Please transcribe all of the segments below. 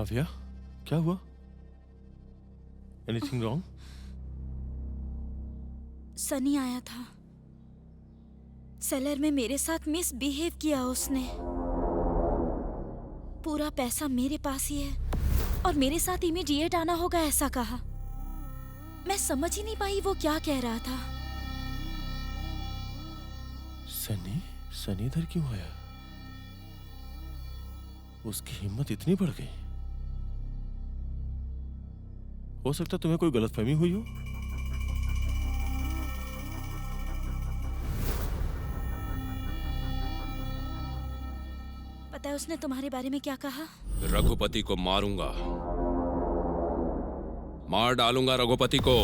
काव्या, क्या हुआ? Anything wrong? Sunny आया था। सेलर में मेरे साथ मिसबिहेव किया उसने। पूरा पैसा मेरे पास ही है और मेरे साथ इमीडिएट आना होगा ऐसा कहा। मैं समझ ही नहीं पाई वो क्या कह रहा था। सनी इधर क्यों आया? उसकी हिम्मत इतनी बढ़ गई। हो सकता तुम्हें कोई गलतफहमी हुई हो। पता है उसने तुम्हारे बारे में क्या कहा? रघुपति को मारूंगा, मार डालूंगा रघुपति को।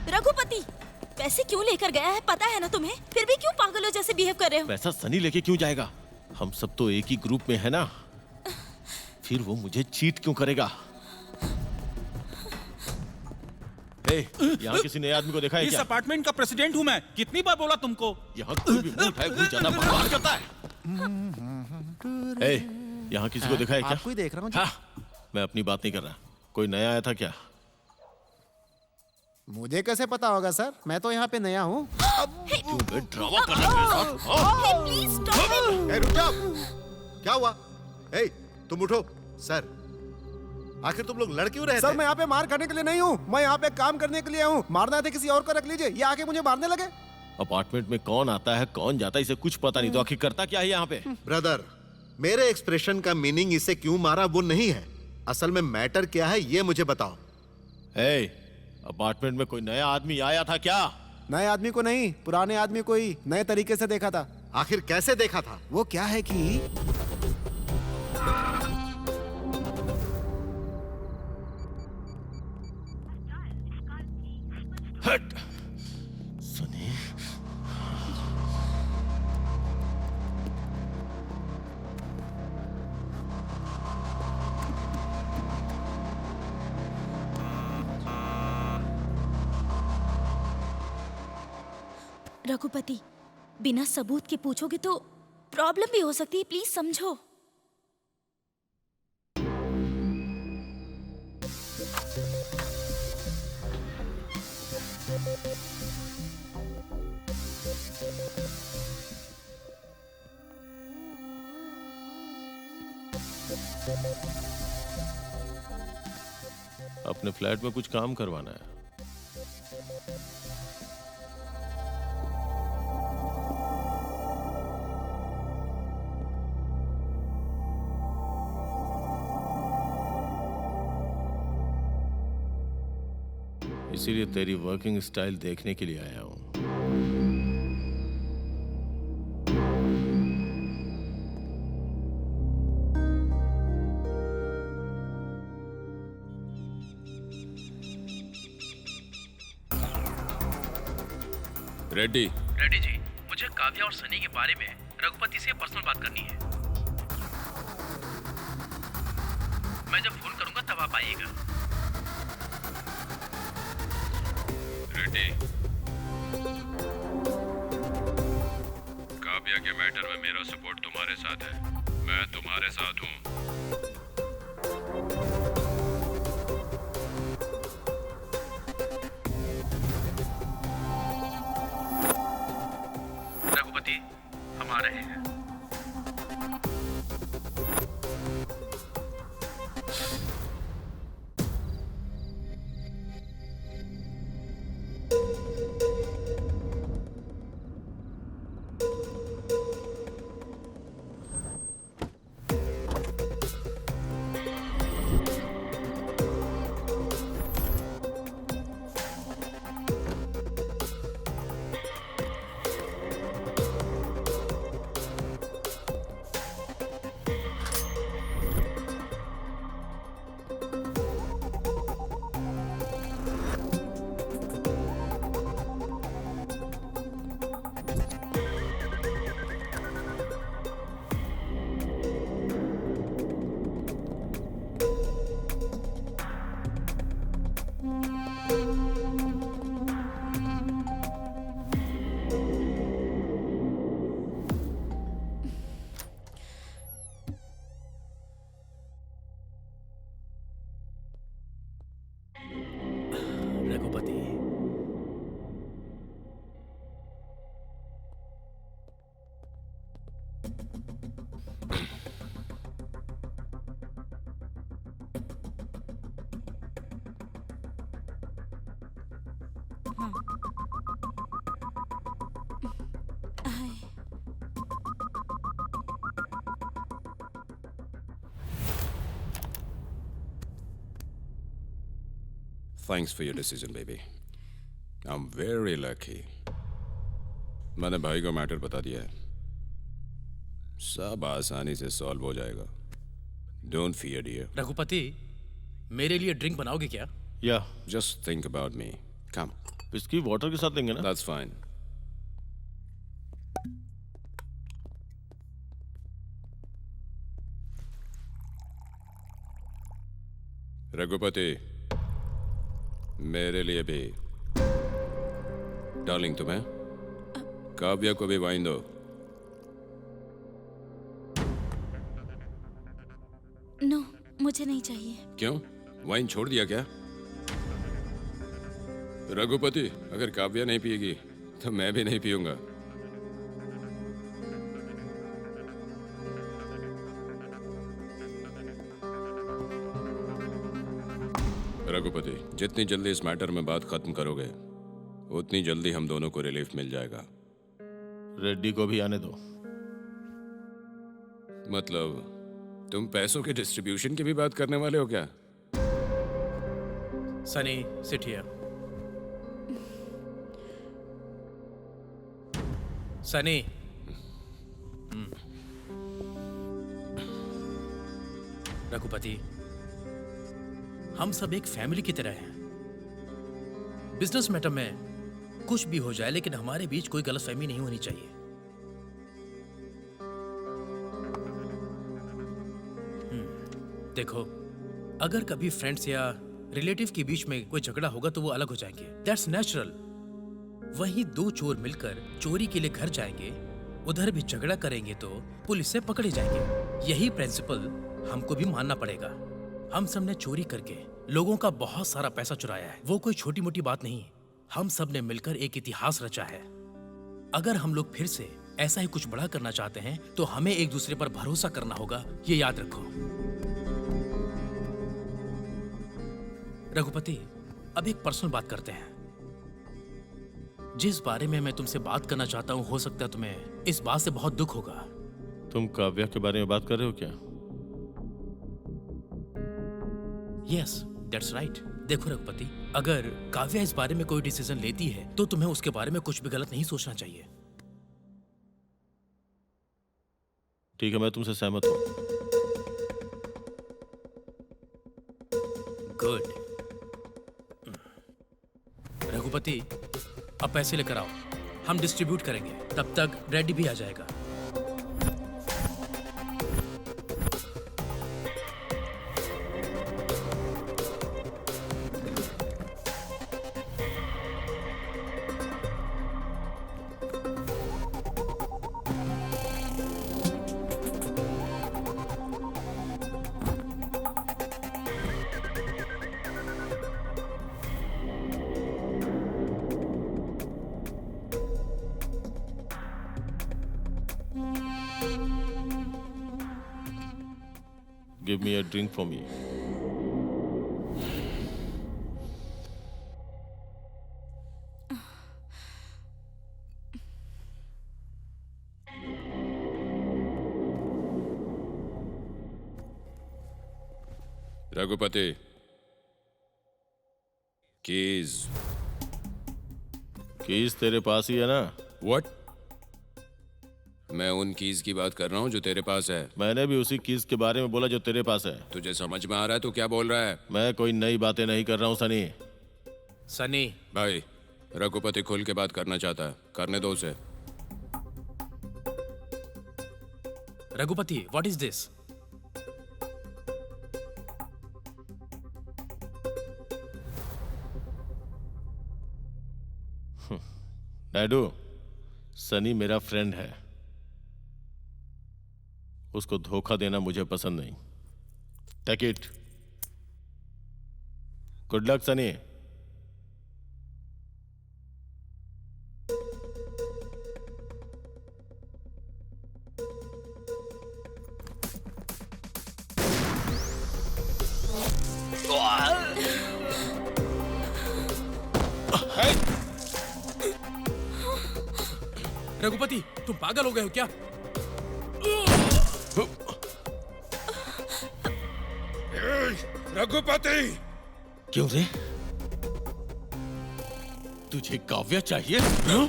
रघुपति पैसे क्यों लेकर गया है पता है ना तुम्हें? फिर भी क्यों पागलों जैसे बिहेव कर रहे हो? पैसा सनी लेके क्यों जाएगा? हम सब तो एक ही ग्रुप में है ना। फिर वो मुझे चीट क्यों करेगा? यहाँ किसी नए आदमी को देखा है इस क्या? अपार्टमेंट का प्रेसिडेंट हूँ मैं। कितनी बार बोला तुमको? यहाँ कोई भी मुंह उठाए भूल जाना बकवास करता है। यहाँ किसी को देखा है क्या? आपको ही देख रहा हूँ। हाँ, मैं अपनी बात नहीं कर रहा। कोई नया आया था क्या? मुझे कैसे पता होगा सर? मैं तो यहाँ पे नया हूँ। क्यों बे ड्रामा कर रहा है मेरे साथ? Please stop. रुक जाओ। क्या हुआ? तुम उठो। सर, आखिर तुम लोग लड़ क्यों रहे थे? सर मैं यहाँ पे मार करने के लिए नहीं हूँ, मैं यहाँ पे काम करने के लिए हूँ। मारना थे किसी और को रख लीजिए, ये आके मुझे मारने लगे। अपार्टमेंट में कौन आता है कौन जाता है इसे कुछ पता नहीं, तो आखिर करता क्या है यहाँ पे? ब्रदर, मेरे एक्सप्रेशन का मीनिंग इसे क्यों मारा वो नहीं है। असल में मैटर क्या है ये मुझे बताओ। अपार्टमेंट में कोई नया आदमी आया था क्या? नए आदमी को नहीं, पुराने आदमी को ही नए तरीके से देखा था। आखिर कैसे देखा था? वो क्या है कि हट सनी। रघुपति बिना सबूत के पूछोगे तो प्रॉब्लम भी हो सकती है, प्लीज समझो। अपने फ्लैट में कुछ काम करवाना है। इसीलिए तेरी वर्किंग स्टाइल देखने के लिए आया हूं। रेड्डी जी, मुझे काव्या और सनी के बारे में रघुपति से पर्सनल बात करनी है। मैं जब फोन करूंगा तब आप आइएगा। रेड्डी, काव्या के मैटर में मेरा सपोर्ट तुम्हारे साथ है, मैं तुम्हारे साथ हूँ। रघुपति हम आ रहे हैं। हाँ। हाय। Thanks for your decision, baby. I'm very lucky. मैंने भाई को मैटर बता दिया है. सब आसानी से सॉल्व हो जाएगा. Don't fear, dear. रघुपति, मेरे लिए ड्रिंक बनाओगे क्या? या Just think about me. Come. Whisky water के साथ लेंगे ना? That's fine. रघुपति, मेरे लिए भी. डार्लिंग, तुम्हें? काव्या को भी वाइन दो. नो, मुझे नहीं चाहिए। क्यों? वाइन छोड़ दिया क्या? रघुपति, अगर काव्या नहीं पिएगी तो मैं भी नहीं पीऊंगा. रघुपति, जितनी जल्दी इस मैटर में बात खत्म करोगे उतनी जल्दी हम दोनों को रिलीफ मिल जाएगा. रेड्डी को भी आने दो. मतलब तुम पैसों के डिस्ट्रीब्यूशन की भी बात करने वाले हो क्या? Sunny, sit here. Sunny. Raghupati, हम सब एक फैमिली की तरह हैं. बिजनेस मैटर में कुछ भी हो जाए, लेकिन हमारे बीच कोई गलतफहमी नहीं होनी चाहिए. देखो, अगर कभी फ्रेंड्स या रिलेटिव के बीच में कोई झगड़ा होगा तो वो अलग हो जाएंगे. That's natural. वहीं दो चोर मिलकर चोरी के लिए घर जाएंगे, उधर भी झगड़ा करेंगे तो पुलिस से पकड़े जाएंगे. यही प्रिंसिपल हमको भी मानना पड़ेगा. हम सब ने चोरी करके लोगों का बहुत सारा पैसा चुराया है. वो कोई छोटी मोटी बात नहीं. हम सब ने मिलकर एक इतिहास रचा है. अगर हम लोग फिर से ऐसा ही कुछ बड़ा करना चाहते हैं तो हमें एक दूसरे पर भरोसा करना होगा. ये याद रखो. रघुपति, अब एक पर्सनल बात करते हैं. जिस बारे में मैं तुमसे बात करना चाहता हूं, हो सकता है तुम्हें इस बात से बहुत दुख होगा. तुम काव्या के बारे में बात कर रहे हो क्या? Yes, that's right. देखो रघुपति, अगर काव्या इस बारे में कोई डिसीजन लेती है तो तुम्हें उसके बारे में कुछ भी गलत नहीं सोचना चाहिए. ठीक है, मैं तुमसे सहमत हूँ. गुड. रघुपति, अब पैसे लेकर आओ. हम डिस्ट्रीब्यूट करेंगे. तब तक रेड्डी भी आ जाएगा. Give me a drink for me. Raghupati, keys. Keys तेरे पास ही है ना? व्हाट? मैं उन कीज की बात कर रहा हूँ जो तेरे पास है. मैंने भी उसी कीज के बारे में बोला जो तेरे पास है. तुझे समझ में आ रहा है तू क्या बोल रहा है? मैं कोई नई बातें नहीं कर रहा हूँ सनी. सनी. भाई, रघुपति खुल के बात करना चाहता है. करने दो उसे. Raghupati, what is this? Naidu, Sunny मेरा फ्रेंड है. उसको धोखा देना मुझे पसंद नहीं. Take it. Good luck Sunny. Raghupati, तुम पागल हो गए हो क्या? रघुपति! क्यों रे? तुझे काव्या चाहिए? हाँ?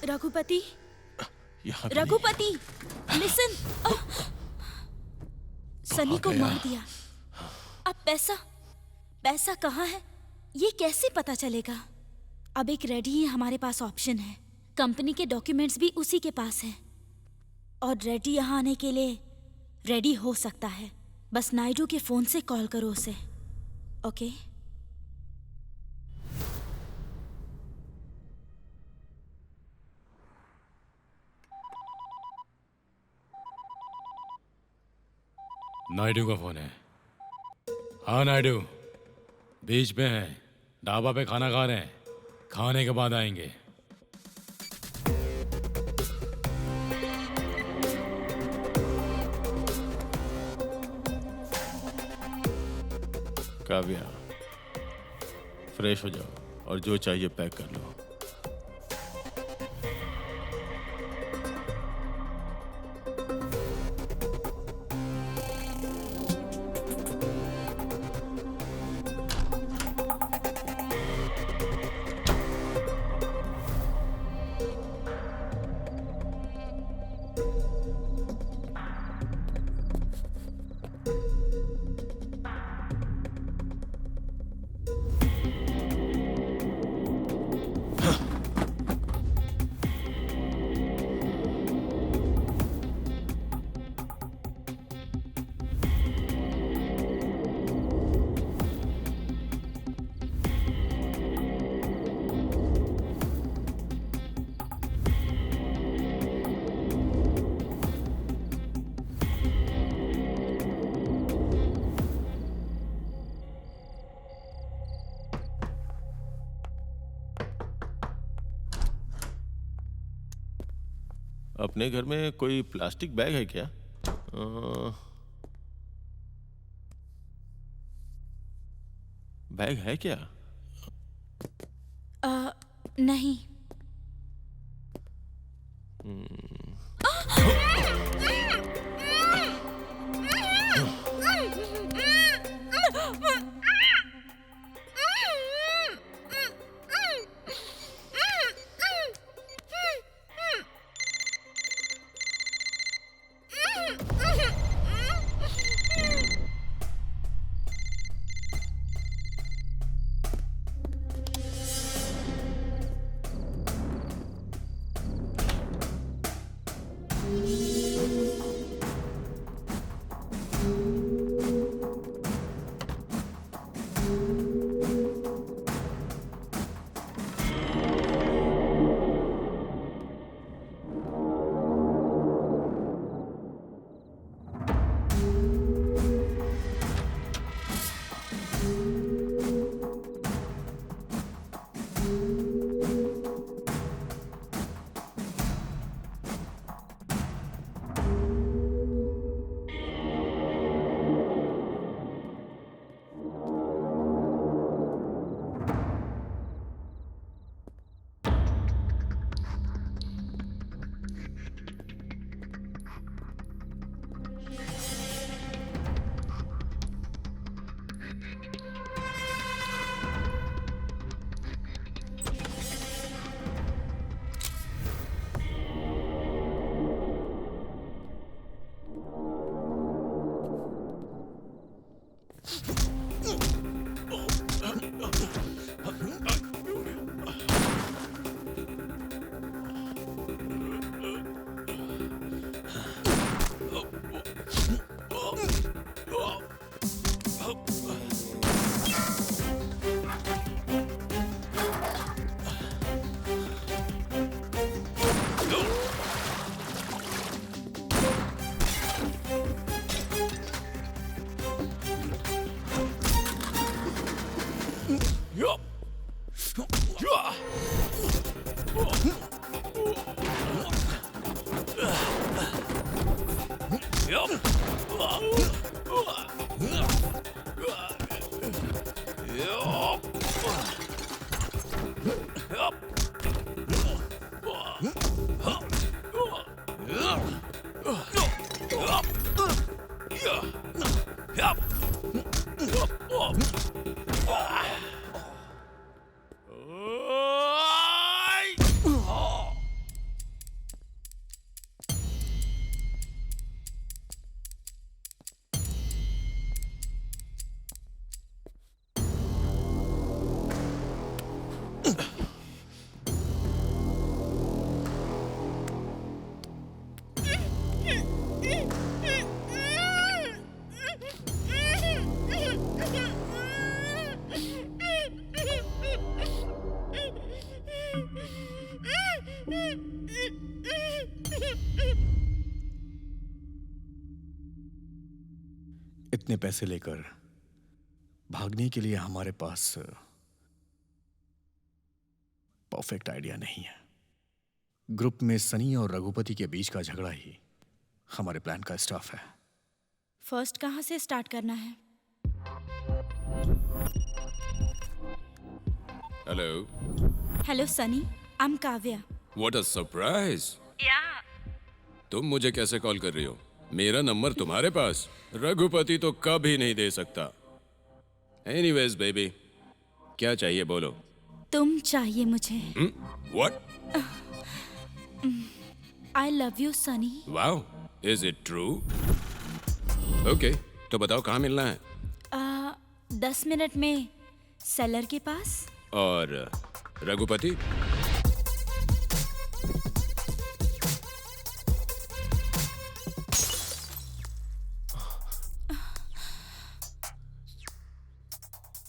रघुपति, यहाँ भी रघुपति, लिसन। सनी को गया? मार दिया। अब पैसा कहाँ है? ये कैसे पता चलेगा? अब एक रेडी ही हमारे पास ऑप्शन है। कंपनी के डॉक्यूमेंट्स भी उसी के पास हैं। और रेडी यहाँ आने के लिए रेडी हो सकता है। बस नायडू के फोन से कॉल करो उसे। ओके? नायडू का फोन है। हाँ नायडू, बीच में है, ढाबा पे खाना खा रहे हैं, खाने के बाद आएंगे। काव्या, फ्रेश हो जाओ और जो चाहिए पैक कर लो। अपने घर में कोई प्लास्टिक बैग है क्या? बैग है क्या? नहीं। इतने पैसे लेकर भागने के लिए हमारे पास परफेक्ट आइडिया नहीं है। ग्रुप में सनी और रघुपति के बीच का झगड़ा ही हमारे प्लान का स्टाफ है। फर्स्ट कहाँ से स्टार्ट करना है? Hello. Hello Sunny, I am Kavya. What a surprise. तुम मुझे कैसे कॉल कर रही हो? मेरा नंबर तुम्हारे पास? रघुपति तो कभी नहीं दे सकता। एनीवेज बेबी, क्या चाहिए बोलो। तुम चाहिए मुझे। What? I love you Sunny. Wow, is it true? Okay, तो बताओ कहाँ मिलना है? 10 मिनट में सेलर के पास। और रघुपति?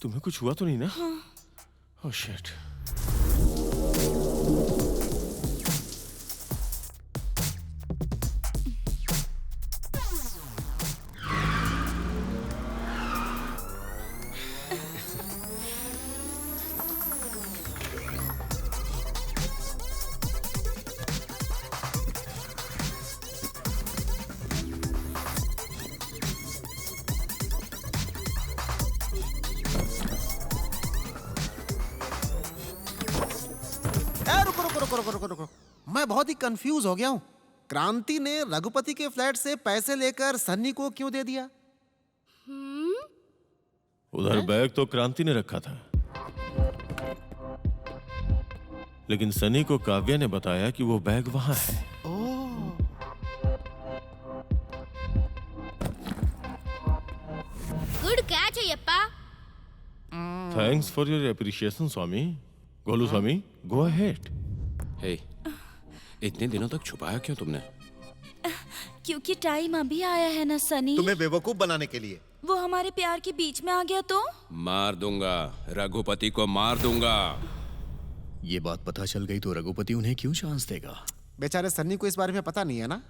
तुम्हें कुछ हुआ तो नहीं ना? Oh shit. रुको। मैं बहुत ही कंफ्यूज हो गया हूँ। क्रांति ने रघुपति के फ्लैट से पैसे लेकर सन्नी को क्यों दे दिया? उधर बैग तो क्रांति ने रखा था, लेकिन सनी को काव्या ने बताया कि वो बैग वहां है। गुड कैच है यप्पा। Thanks for your appreciation Swami. Golu Swami, go ahead. Hey, इतने दिनों तक छुपाया क्यों तुमने? क्योंकि टाइम अभी आया है ना सनी। तुम्हें बेवकूफ बनाने के लिए। वो हमारे प्यार के बीच में आ गया तो? मार दूंगा, रघुपति को मार दूंगा। ये बात पता चल गई तो रघुपति उन्हें क्यों चांस देगा? बेचारे सन्नी को इस बारे में पता नहीं है ना।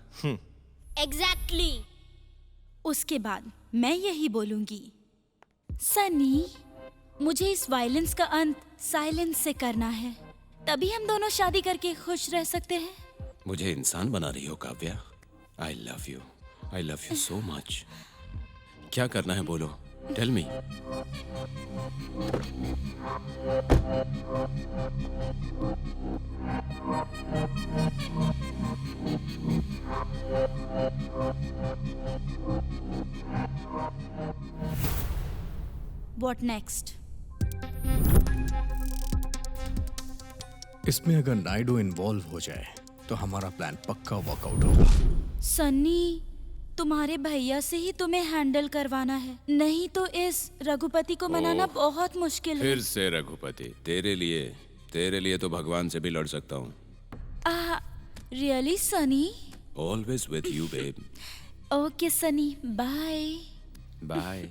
एग्जैक्टली। उसके बाद मैं यही बोलूंगी, सनी, मुझे इस वायलेंस का अंत साइलेंस से करना है, तभी हम दोनों शादी करके खुश रह सकते हैं। मुझे इंसान बना रही हो Kavya. I love you so much. क्या करना है बोलो, टेल मी। What next? इसमें अगर नायडू इन्वॉल्व हो जाए तो हमारा प्लान पक्का वर्कआउट होगा। सन्नी, तुम्हारे भैया से ही तुम्हें हैंडल करवाना है, नहीं तो इस रघुपति को मनाना बहुत मुश्किल है। फिर से रघुपति, तेरे लिए तो भगवान से भी लड़ सकता हूँ। Really Sunny? Always with you babe. Okay Sunny, bye. Bye.